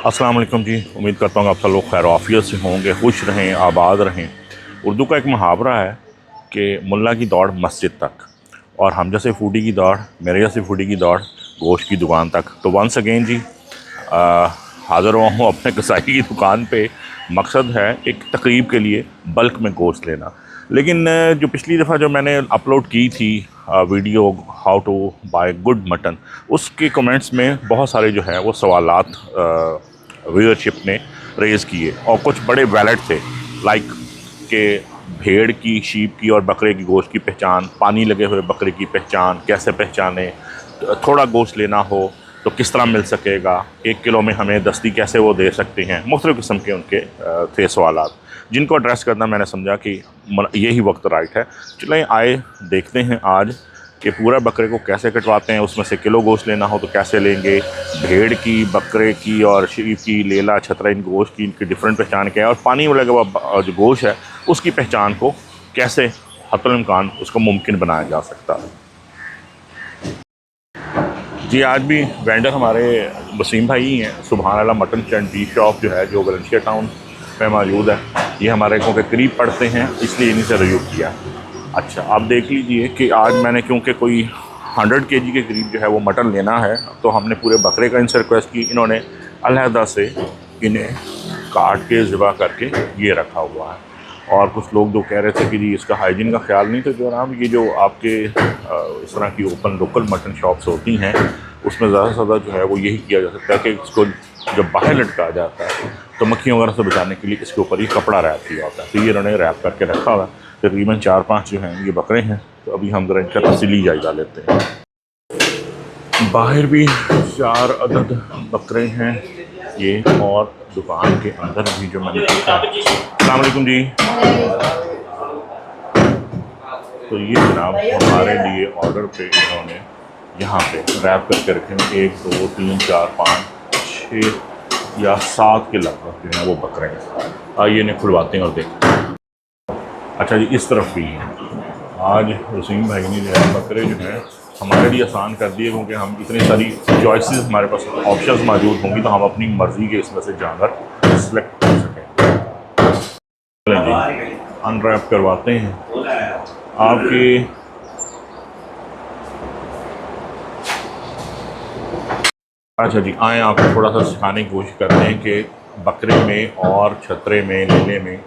अस्सलाम वालेकुम जी। उम्मीद करता हूँ आप सब लोग खैर आफियत से होंगे, खुश रहें, आबाद रहें। उर्दू का एक मुहावरा है कि मुल्ला की दौड़ मस्जिद तक और हम जैसे फूडी की दौड़, मेरे जैसे फूडी की दौड़ गोश्त की दुकान तक। तो वंस अगेन जी हाज़िर हुआ हूँ अपने कसाई की दुकान पे। मकसद है एक तकरीब के लिए बल्क में गोश्त लेना। लेकिन जो पिछली दफ़ा जो मैंने अपलोड की थी video how to buy good mutton, उसके कमेंट्स में बहुत सारे जो है वो सवालात व्यूअरशिप ने रेज़ किए और कुछ बड़े वैलिड थे, लाइक कि भेड़ की, शीप की और बकरे की गोश्त की पहचान, पानी लगे हुए बकरे की पहचान कैसे पहचाने, थोड़ा गोश्त लेना हो तो किस तरह मिल सकेगा, 1 किलो में हमें दस्ती कैसे वो दे सकते हैं। मुख्तलिफ़ किस्म के उनके थे सवालात, जिनको एड्रेस करना मैंने समझा कि यही वक्त राइट है। चलें आए देखते हैं आज कि पूरा बकरे को कैसे कटवाते हैं, उसमें से किलो गोश्त लेना हो तो कैसे लेंगे, भेड़ की, बकरे की और शीप की, लेला, छतरा, इन गोश्त की इनकी डिफरेंट पहचान क्या है और पानी में लगा हुआ जो गोश्त है उसकी पहचान को कैसे हतल इम्कान उसको मुमकिन बनाया जा सकता है। जी आज भी वेंडर हमारे वसीम भाई ही हैं। सुभान अल्लाह मटन एंड बीफ शॉप जो है, जो वलेंशिया टाउन में मौजूद है, ये हमारे गाँव के करीब पड़ते हैं, इसलिए इन्हीं से रिव्यू किया। अच्छा आप देख लीजिए कि आज मैंने क्योंकि कोई 100 kg के करीब जो है वो मटन लेना है, तो हमने पूरे बकरे का इनसे रिक्वेस्ट की। इन्होंने अलहदा से इन्हें काट के ज़िबा करके ये रखा हुआ है। और कुछ लोग जो कह रहे थे कि जी इसका हाइजीन का ख्याल नहीं, तो जो नाम ये जो आपके इस तरह की ओपन लोकल मटन शॉप्स होती हैं उसमें ज़्यादा से ज़्यादा जो है वो यही किया जा सकता है कि इसको जब बाहर लटका जाता है तो मक्खियों वगैरह से बचाने के लिए इसके ऊपर ही कपड़ा रैप किया होता है। तो ये इन्होंने रैप करके रखा हुआ है। तकरीबन 4-5 जो हैं ये बकरे हैं, तो अभी हम ज़रा इनका तफसीली जायज़ा लेते हैं। बाहर भी 4 अदद बकरे हैं ये, और दुकान के अंदर भी जो मैंने देखा। अस्सलाम वालेकुम जी। तो ये जनाब हमारे लिए ऑर्डर पे इन्होंने यहाँ पे रैप करके रखे हैं। 1 2 3 4 5 6 या 7 के लगभग जो है वो बकरे हैं। आइए इन्हें खुलवाते हैं और देखते हैं। अच्छा जी इस तरफ भी है। आज वसीम भाई ने जो है बकरे जो हैं हमारे लिए आसान कर दिए, क्योंकि हम इतनी सारी चॉइसेस हमारे पास ऑप्शंस मौजूद होंगी तो हम अपनी मर्ज़ी के इसमें से जानवर सेलेक्ट कर सकें। चलें जी अनरैप करवाते हैं आपके। अच्छा जी आए आपको थोड़ा सा सिखाने की कोशिश करते हैं कि बकरे में और छतरे में, लेले में,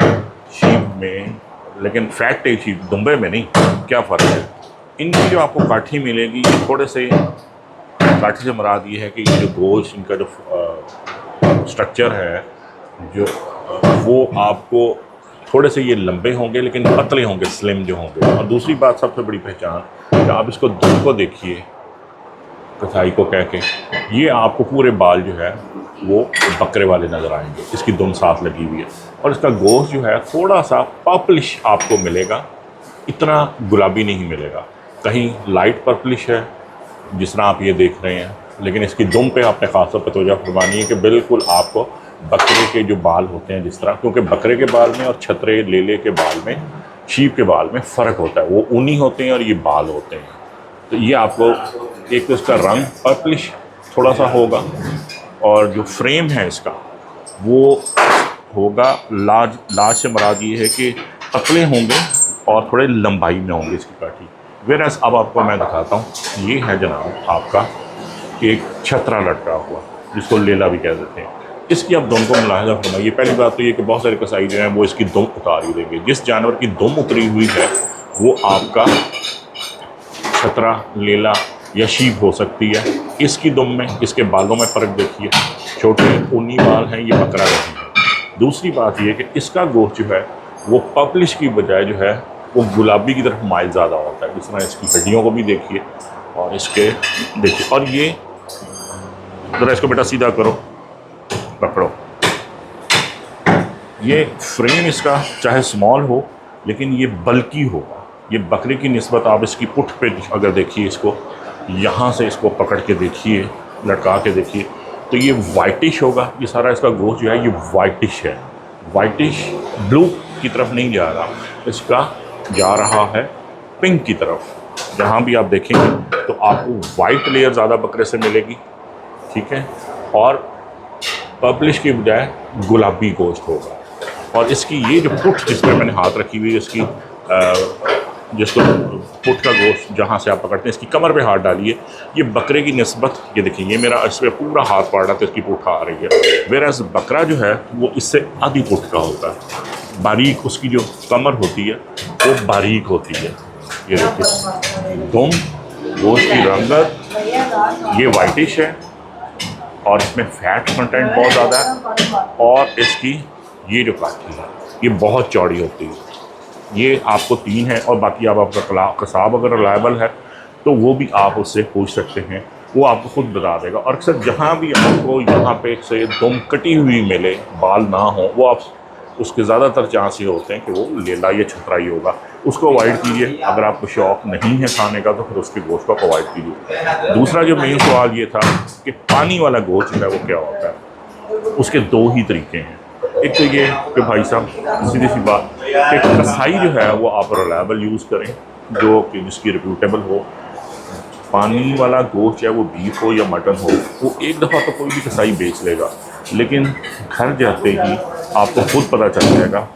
शीप में, लेकिन फैट एक शीप, दुम्बे में नहीं, क्या फ़र्क है। इनकी जो आपको काठी मिलेगी ये थोड़े से, काठी से मुराद ये है कि ये जो गोश्त इनका जो स्ट्रक्चर है जो वो आपको थोड़े से ये लंबे होंगे लेकिन पतले होंगे, स्लिम जो होंगे। और दूसरी बात सबसे बड़ी पहचान कि आप इसको दुम को देखिए, कसाई को कह के, ये आपको पूरे बाल जो है वो बकरे वाले नज़र आएंगे, इसकी दुम साथ लगी हुई है। और इसका गोश्त जो है थोड़ा सा पर्पलिश आपको मिलेगा, इतना गुलाबी नहीं मिलेगा, कहीं लाइट पर्पलिश है जिस तरह आप ये देख रहे हैं। लेकिन इसकी दुम पे आपने ख़ास तौर पर तवज्जो फरमानी है कि बिल्कुल आपको बकरे के जो बाल होते हैं जिस तरह, क्योंकि बकरे के बाल में और छतरे, लेले के बाल में, शीप के बाल में फ़र्क होता है, वो ऊनी होते हैं और ये बाल होते हैं। तो ये आपको एक तो इसका रंग पर्पलिश थोड़ा सा होगा, और जो फ्रेम है इसका वो होगा लार्ज से मुराद ये है कि पतले होंगे और थोड़े लंबाई में होंगे इसकी काठी। वेरएज़ अब आपको मैं दिखाता हूँ, ये है जनाब आपका एक छतरा लटका हुआ जिसको लेला भी कह देते हैं। इसकी आप दुम को मुलाहिजा फरमाइए। पहली बात तो ये कि बहुत सारे कसाई जो हैं वो इसकी दुम उतार ही देंगे। जिस जानवर की दुम उतरी हुई है वो आपका छतरा, लेला या शीप हो सकती है। इसकी दुम में, इसके बालों में फ़र्क देखिए, छोटे ऊनी बाल हैं, ये बकरा नहीं है। दूसरी बात ये कि इसका गोश्त जो है वो पर्पलिश की बजाय जो है वो गुलाबी की तरफ माइल ज़्यादा होता है। इस तरह इसकी हड्डियों को भी देखिए और इसके देखिए, और ये ज़रा इसको बेटा सीधा करो, पकड़ो। ये फ्रेम इसका चाहे स्मॉल हो लेकिन ये बल्कि होगा। ये बकरे की निस्बत आप इसकी पुठ पे अगर देखिए, इसको यहाँ से इसको पकड़ के देखिए, लटका के देखिए, तो ये वाइटिश होगा। ये सारा इसका गोश्त जो है ये वाइटिश है, वाइटिश ब्लू की तरफ नहीं जा रहा, इसका जा रहा है पिंक की तरफ। जहाँ भी आप देखेंगे तो आपको वाइट लेयर ज़्यादा बकरे से मिलेगी, ठीक है। और पब्लिश की बजाय गुलाबी गोश्त होगा। और इसकी ये जो पुट जिसमें मैंने हाथ रखी हुई है, इसकी जिसको पुट का गोश्त जहाँ से आप पकड़ते हैं, इसकी कमर पे हाथ डालिए, ये बकरे की निस्बत, ये देखिए ये मेरा इस पर पूरा हाथ पड़ रहा है तो इसकी पुट आ रही है। वेराज बकरा जो है वो इससे आधी पुट का होता है, बारीक उसकी जो कमर होती है वो बारीक होती है। ये देखिए दुम, गोश्त की रंगत ये वाइटिश है और इसमें फैट कंटेंट बहुत ज़्यादा है, और इसकी ये जो काठी है ये बहुत चौड़ी होती है। ये आपको 3 है, और बाकी आप आपका कसाब अगर रिलायबल है तो वो भी आप उससे पूछ सकते हैं, वो आपको खुद बता देगा। और अक्सर जहाँ भी आपको यहाँ पे से दुम कटी हुई मिले, बाल ना हो, वो आप उसके ज़्यादातर चांस ये होते हैं कि वो लेला या छतरा ही होगा, उसको अवॉइड कीजिए। अगर आपको शौक़ नहीं है खाने का तो फिर उसके गोश्त को अवॉइड कीजिए। दूसरा जो मेन सवाल ये था कि पानी वाला गोश्त जो है वो क्या होता है, उसके 2 ही तरीके हैं। एक तो ये कि भाई साहब सीधी सी बात कि कसाई जो है वो आप रिलायबल यूज़ करें, जो कि जिसकी रिप्यूटेबल हो। पानी वाला गोश्त चाहे वो बीफ हो या मटन हो, वो एक दफ़ा तो कोई भी कसाई बेच लेगा, लेकिन घर जाते ही आपको खुद पता चल जाएगा।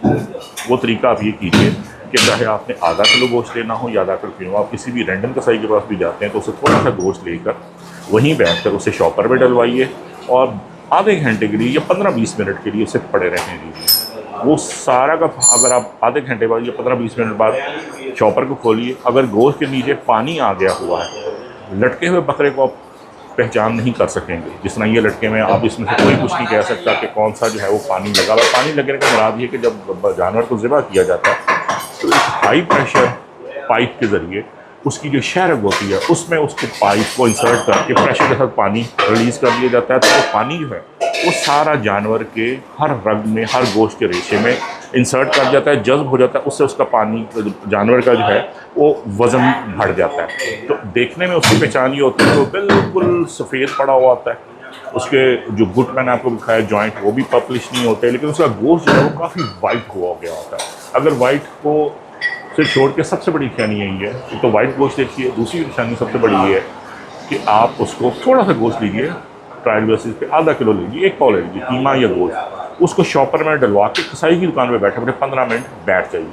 वो तरीका आप ये कीजिए कि चाहे आपने आधा किलो गोश्त लेना हो या आधा किलो, आप किसी भी रैंडम कसाई के पास भी जाते हैं तो उसे थोड़ा सा गोश्त लेकर वहीं बैठ कर उसे शॉपर में डलवाइए और आधे घंटे के लिए या 15-20 मिनट के लिए उसे पड़े रहने दीजिए। वो सारा का, अगर आप आधे घंटे बाद या 15-20 मिनट बाद चॉपर को खोलिए, अगर गोश्त के नीचे पानी आ गया हुआ है, लटके हुए बकरे को आप पहचान नहीं कर सकेंगे। जिस तरह ये लटके में, आप इसमें से कोई कुछ नहीं कह सकता कि कौन सा जो है वो पानी लगा हुआ। पानी लगने का मुराद ये कि जब जानवर को ज़िबा किया जाता है तो एक हाई प्रेशर पाइप के ज़रिए उसकी जो शहरग होती है उसमें उसको पाइप को इंसर्ट करके प्रेशर के साथ पानी रिलीज़ कर दिया जाता है। तो वो पानी जो है वो सारा जानवर के हर रग में, हर गोश्त के रेशे में इंसर्ट कर जाता है, जज्ब हो जाता है। उससे उसका पानी जानवर का जो है वो वज़न बढ़ जाता है। तो देखने में उसकी पहचान ये होती है तो बिल्कुल सफ़ेद पड़ा हुआ होता है। उसके जो गुट मैंने आपको दिखाया जॉइंट, वो भी पर्पलिश नहीं होते, लेकिन उसका गोश्त जो है वो काफ़ी वाइट हुआ गया होता है। अगर वाइट को से छोड़ के सबसे बड़ी निशानी यही है, एक तो वाइट गोश्त देखिए, दूसरी निशानी सबसे बड़ी ये है कि आप उसको थोड़ा सा गोश्त लीजिए, ट्रायल बेसिस पे आधा किलो लीजिए, 1 पाव ले लीजिए कीमा या गोश्त, उसको शॉपर में डलवा के कसाई की दुकान पे बैठे बैठे 15 मिनट बैठ जाइए।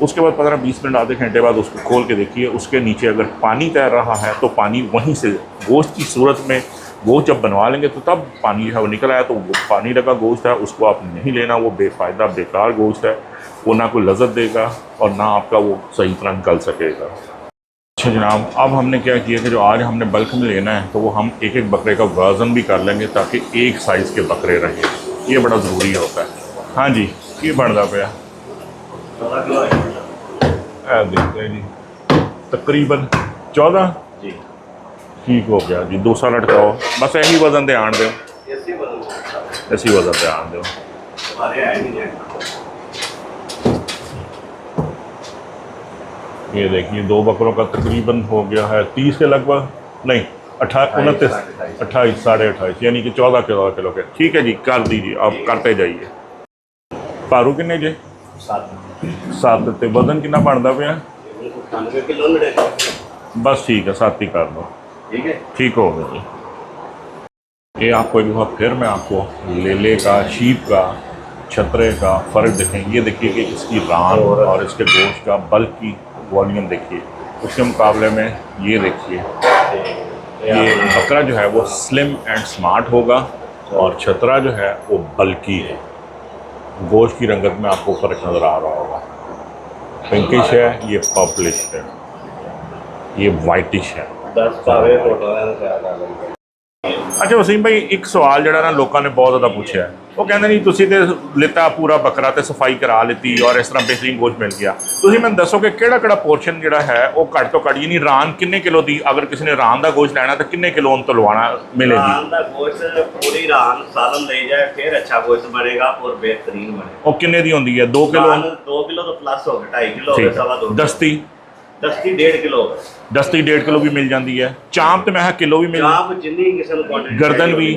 उसके बाद 15-20 मिनट, आधे घंटे बाद उसको खोल के देखिए, उसके नीचे अगर पानी तैर रहा है तो पानी वहीं से गोश्त की सूरत में, गोश्त जब बनवा लेंगे तो तब पानी जो है वो निकल आया, तो वो पानी लगा गोश्त है, उसको आप नहीं लेना, वो बेफ़ायदा बेकार गोश्त है, वो ना कोई लज़्ज़त देगा और ना आपका वो सही तरह निकल सकेगा। अच्छा जनाब, अब हमने क्या किया कि जो आज हमने बल्क में लेना है तो वो हम एक एक बकरे का वज़न भी कर लेंगे ताकि एक साइज़ के बकरे रहें, ये बड़ा ज़रूरी होता है। हाँ जी, ये बढ़ता पाया देखते हैं जी, तकरीबन 14 जी, ठीक हो गया जी। 200 लटकाओ, बस यही वज़न ध्यान दो, ऐसी वज़न ध्यान दो। ये देखिए 2 बकरों का तकरीबन हो गया है 30 के लगभग, नहीं 29, 28, साढ़े 28, यानी कि 14 किलो के। ठीक है जी, कर दीजिए, आप करते जाइए। पारू किन्ने जे 7 ते वजन कितना बनता पाया, बस ठीक है 7 ही कर दो, ठीक हो गया जी। ये आपको एक बार फिर मैं आपको लेले का, शीप का, छतरे का फ़र्क देखें। ये देखिए कि इसकी रान और इसके गोश्त का बल्क की वॉल्यूम देखिए, उसके मुकाबले में ये देखिए, ये बकरा जो है वो स्लिम एंड स्मार्ट होगा और छतरा जो है वो बल्की है। गोश्त की रंगत में आपको फ़र्क नज़र आ रहा होगा, पिंकिश है, ये पर्पलिश है, ये वाइटिश है। अच्छा वसीम भाई, एक सवाल जड़ा ना लोगों ने बहुत ज़्यादा पूछा है, वो कहते नहीं तुसी ते लेता पूरा बकरा ते सफाई करा लेती और इस तरह बेहतरीन गोश्त मिल गया, तुसी मैंने दसो कि केड़ा पोर्शन जड़ा है वो घट तो घट, यानी रान किन्ने किलो दी, अगर किसी ने रान का गोश्त लेना तो किन्ने किलो तो लवाना मिलेगी? रान का गोश्त पूरी रान सालन ले जाए फिर अच्छा गोश्त बनेगा और बेहतरीन बनेगा। और किन्ने दी होंदी है? 2 किलो? 2 किलो तो प्लस हो गया, 2.5 किलो हो गया, 2.5 दस्ती 1.5 किलो, दस्ती 1.5 किलो भी मिल जाती है। चांप तो मैं किलो भी मिल, चांप जिन्नी किस्म क्वांटिटी, गर्दन भी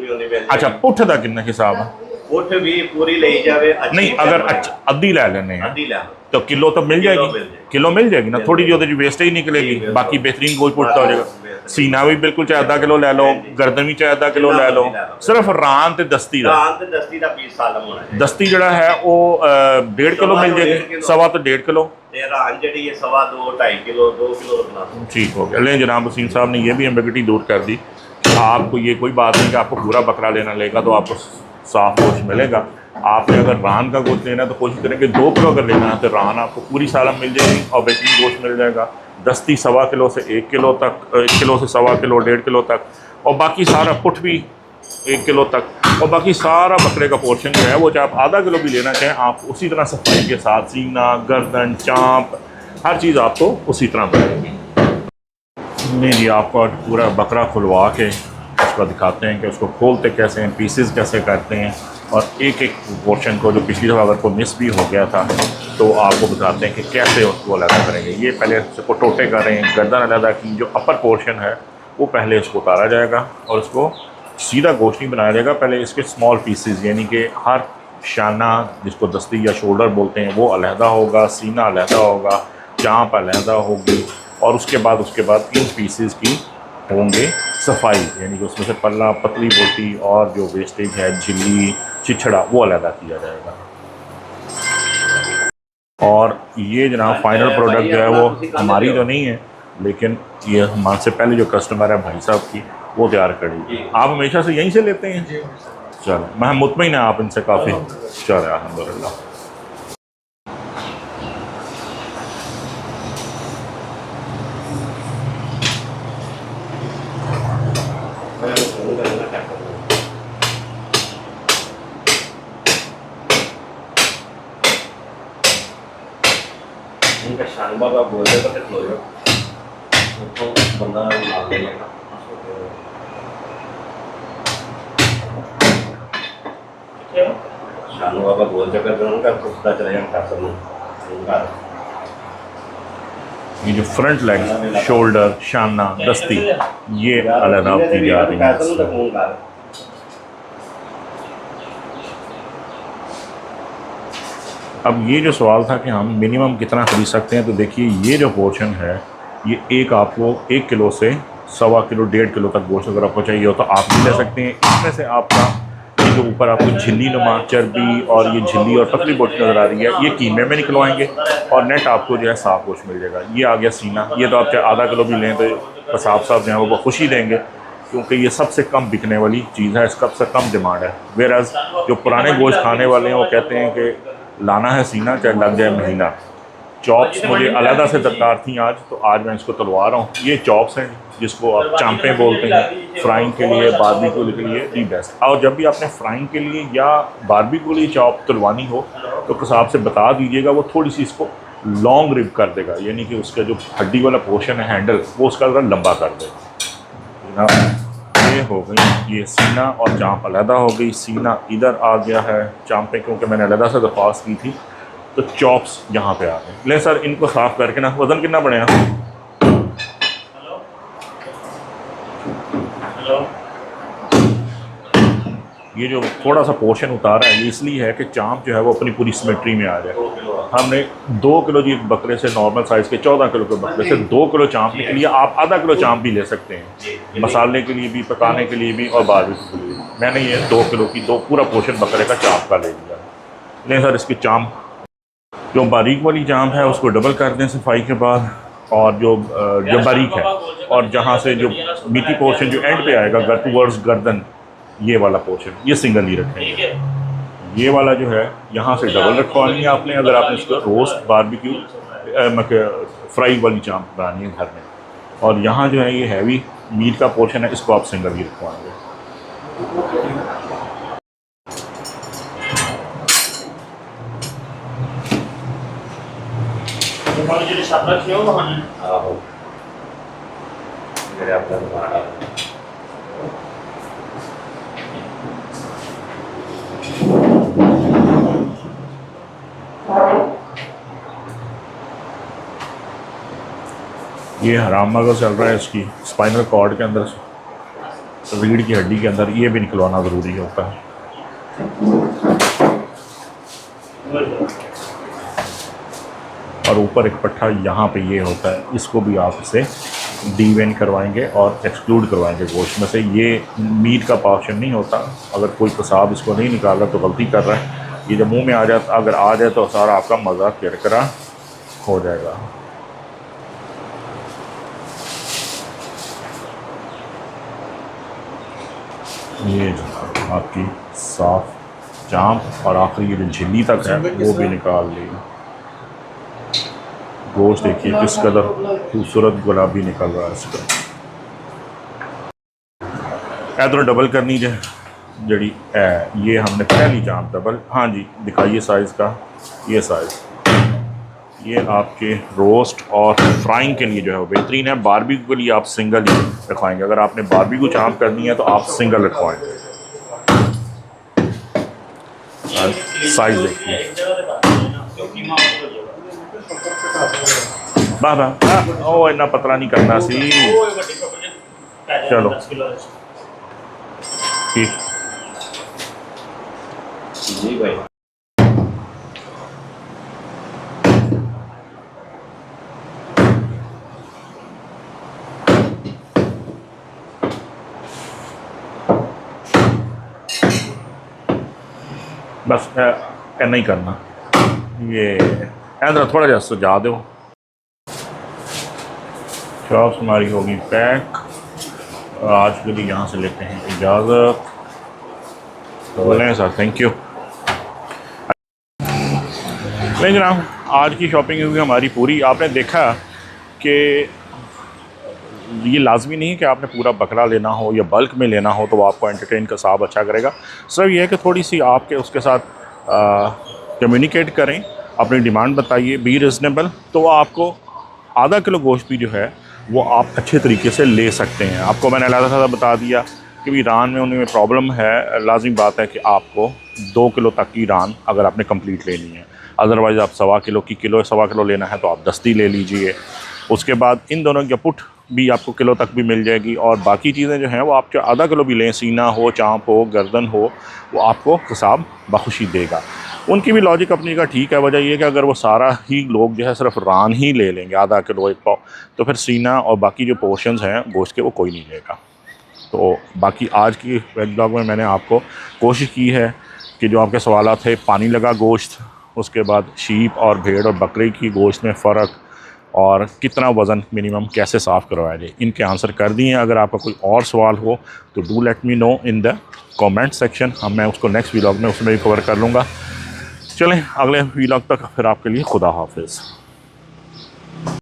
होनी। अच्छा, पुठ का कितना हिसाब है? पुठ भी पूरी ले जावे, नहीं अगर अद्धी ले लेने हैं तो किलो तो मिल जाएगी, किलो मिल जाएगी ना, थोड़ी जी वेस्टेज निकलेगी, बाकी बेहतरीन गोश्त पुठ हो जाएगा। सीना भी बिल्कुल चाहे आधा किलो ले लो, गर्दन भी चाहे आधा किलो ले लो, सिर्फ रान ते दस्ती दा रान ते दस्ती दा पीस सालम होना है। दस्ती जड़ा है वो 1.5 किलो मिल जाएगी, सवा तो 1.5 किलो। ते रान जड़ी है 2.25 2.5 किलो 2 किलो रखना। ठीक हो गया। ले जनाब वसीम साहब ने ये भी एम्बिगिटी दूर कर दी। आपको ये कोई बात नहीं कि आपको पूरा बकरा लेना लेगा तो आपको साफ गोश्त मिलेगा। आपने अगर रान का गोश्त लेना है तो कोशिश करें कि 2 किलो अगर लेना है तो रान आपको पूरी सालम मिल जाएगी और बेहतरीन गोश्त मिल जाएगा। दस्ती 1.25 किलो से 1 किलो तक, 1 किलो से 1.25 किलो 1.5 किलो तक, और बाकी सारा पुट भी 1 किलो तक, और बाकी सारा बकरे का पोर्शन जो है वो चाहे आप आधा किलो भी लेना चाहें आप उसी तरह सफाई के साथ, सीना, गर्दन, चाँप, हर चीज़ आपको उसी तरह मिलेगी। नहीं जी, आपको पूरा बकरा खुलवा के उसको दिखाते हैं कि उसको खोलते कैसे हैं, पीसेस कैसे करते हैं, और एक एक पोर्शन को जो पिछली दफ़ा अगर कोई मिस भी हो गया था तो आपको बताते हैं कि कैसे उसको अलग करेंगे। ये पहले उसको टोटे कर रहे हैं, गर्दन अलग की, जो अपर पोर्शन है वो पहले इसको उतारा जाएगा और उसको सीधा गोश्त नहीं बनाया जाएगा। पहले इसके स्मॉल पीसेस यानी कि हर शाना जिसको दस्ती या शोल्डर बोलते हैं वो अलहदा होगा, सीना अलहदा होगा, चाँप अलहदा होगी, और उसके बाद इन पीसेस की होंगे सफाई, यानी कि उसमें से पल्ला, पतली बोटी और जो वेस्टेज है, झिल्ली, छिछड़ा, वो अलहदा किया जाएगा। और ये जनाब फाइनल प्रोडक्ट जो है वो हमारी तो नहीं है, लेकिन ये हमारे से पहले जो कस्टमर है भाई साहब की वो तैयार करी। आप हमेशा से यहीं से लेते हैं? चलो, मैं मुतमईन है आप इनसे काफ़ी। चलो अल्हम्दुलिल्लाह। इनका शान बाबा बोल रहे तो कितना हो तो बंदा मार लेगा। शान बाबा बोल चक्कर में उनका कुत्ता चलेगा खासम उनका। ये जो फ्रंट लेग, शोल्डर, शाना, दस्ती, ये अलग की जा रही है। अब ये जो सवाल था कि हम मिनिमम कितना खरीद सकते हैं, तो देखिए ये जो पोर्शन है ये एक आपको 1 किलो से 1.25 किलो 1.5 किलो तक गोश्त अगर आपको चाहिए हो तो आप भी ले सकते हैं। इसमें से आपका ये जो ऊपर आपको झिल्ली नुमा चर्बी और ये झिल्ली और पतली बोटी नज़र आ रही है, ये कीमे में निकलवाएंगे और नेट आपको जो है साफ गोश्त मिल जाएगा। ये आ गया सीना, ये तो आप चाहे आधा किलो भी लें तो कसाब साहब जो हैं वो खुशी देंगे, क्योंकि ये सबसे कम बिकने वाली चीज़ है, इसका सबसे कम डिमांड है। वेराज जो पुराने गोश्त खाने वाले हैं वो कहते हैं कि लाना है सीना चाहे लग जाए महीना। चॉप्स मुझे अलहदा से दरकार थी आज, तो आज मैं इसको तलवा रहा हूँ। ये चॉप्स हैं जिसको आप चांपे बोलते हैं, फ्राइंग के लिए, बारबेक्यू के लिए दी बेस्ट। और जब भी आपने फ्राइंग के लिए या बारबेक्यू के लिए चॉप तलवानी हो तो कसाब से बता दीजिएगा, वो थोड़ी सी इसको लॉन्ग रिब कर देगा, यानी कि उसका जो हड्डी वाला पोर्शन है हैंडल वो उसका ज़रा लंबा कर देगा। ये हो गई ये सीना और चाँप अलहदा हो गई। सीना इधर आ गया है, चाँपें क्योंकि मैंने अलहदा से दरख्वास्त की थी तो चॉप्स यहाँ पे आ गए। ले सर इनको साफ़ करके ना, वज़न कितना बढ़ेगा? ये जो थोड़ा सा पोर्शन उतारा है ये इसलिए है कि चाँप जो है वो अपनी पूरी सिमेट्री में आ जाए। हमने 2 किलो जी बकरे से, नॉर्मल साइज़ के 14 किलो के बकरे से 2 किलो चाँप निकली है। आप आधा किलो चाँप भी ले सकते हैं, मसाले के लिए भी, पकाने के लिए भी और बारबेक्यू के लिए। मैंने ये 2 किलो की पूरा पोर्शन बकरे का चाँप का ले लिया। नहीं सर इसकी चाँप जो बारीक वाली चाँप है उसको डबल कर दें सफाई के बाद, और जो बारीक है और जहाँ से जो मीठी पोर्शन जो एंड पे आएगा टूवर्ड्स गर्दन, ये वाला पोर्शन ये सिंगल ही रखेंगे। ये वाला जो है यहाँ से डबल रखवानी है आपने, अगर आपने इसको रोस्ट बारबेक्यू फ्राई वाली चाँप बनानी है घर में। और यहाँ जो है ये हैवी मीट का पोर्शन है, इसको आप सिंगल ही रखवाएंगे। ये हराम मगज़ चल रहा है, इसकी स्पाइनल कॉर्ड के अंदर, रीढ़ की हड्डी के अंदर, ये भी निकलवाना ज़रूरी होता है। और ऊपर एक पट्ठा यहाँ पे ये होता है, इसको भी आप इसे डीवेन करवाएंगे और एक्सक्लूड करवाएंगे गोश्त में से। ये मीट का ऑप्शन नहीं होता। अगर कोई कसाब इसको नहीं निकाल रहा तो गलती कर रहा है। ये जब मुंह में आ जाता, अगर आ जाए तो सारा आपका मज़ा किरकिरा हो जाएगा। ये आपकी साफ चाँप और आखिरी जो झिल्ली तक है वो भी निकाल ली। गोश्त देखिए किस कदर खूबसूरत गुलाबी निकल रहा है इसका। इधर डबल करनी है जड़ी है। ये हमने पहली चाँप डबल, हाँ जी दिखाइए साइज़ का। ये साइज़, ये आपके रोस्ट और फ्राइंग के लिए जो है वो बेहतरीन है। बारबेक्यू के लिए आप सिंगल ही रखवाएंगे। अगर आपने बारबेक्यू चाँप करनी है तो आप सिंगल रखवाएंगे। साइज़ देखिए बाबा, ओ इतना पतला नहीं करना सी। चलो ठीक जी भाई। बस इतना ही करना। ये इधर थोड़ा जहा सजा दो। शॉप्स हमारी होगी पैक। आज के लिए यहाँ से लेते हैं इजाज़त। बोलें सर थैंक यू। लेकिन आज की शॉपिंग हुई हमारी पूरी। आपने देखा कि ये लाजमी नहीं है कि आपने पूरा बकरा लेना हो या बल्क में लेना हो तो वो आपको एंटरटेन का साब अच्छा करेगा। सिर्फ ये है कि थोड़ी सी आपके उसके साथ कम्युनिकेट करें, अपनी डिमांड बताइए, बी रिजनेबल, तो वो आपको आधा किलो गोश्त भी जो है वो आप अच्छे तरीके से ले सकते हैं। आपको मैंने अलग बता दिया कि भी रान में उनमें प्रॉब्लम है। लाजमी बात है कि आपको 2 किलो तक की रान अगर आपने कंप्लीट लेनी है। अदरवाइज़ आप 1.25 किलो की सवा किलो लेना है तो आप दस्ती ले लीजिए। उसके बाद इन दोनों की पुट भी आपको किलो तक भी मिल जाएगी। और बाकी चीज़ें जो हैं वो आप आधा किलो भी लें, सीना हो, चाँप हो, गर्दन हो, वो आपको हिसाब बखुशी देगा। उनकी भी लॉजिक अपनी जगह ठीक है। वजह ये है कि अगर वो सारा ही लोग जो है सिर्फ रान ही ले लेंगे, आधा किलो 1 पाव, तो फिर सीना और बाकी जो पोर्शंस हैं गोश्त के वो कोई नहीं लेगा। तो बाकी आज की व्लॉग में मैंने आपको कोशिश की है कि जो आपके सवाल थे, पानी लगा गोश्त, उसके बाद शीप और भेड़ और बकरे की गोश्त में फ़र्क, और कितना वज़न मिनिमम कैसे साफ़ करवाया जाए, इनके आंसर कर दिए हैं। अगर आपका कोई और सवाल हो तो do let me know in the comment section. मैं उसको नेक्स्ट व्लॉग में उसमें भी कवर कर लूँगा। चलें अगले व्लॉग तक फिर आपके लिए खुदा हाफिज़।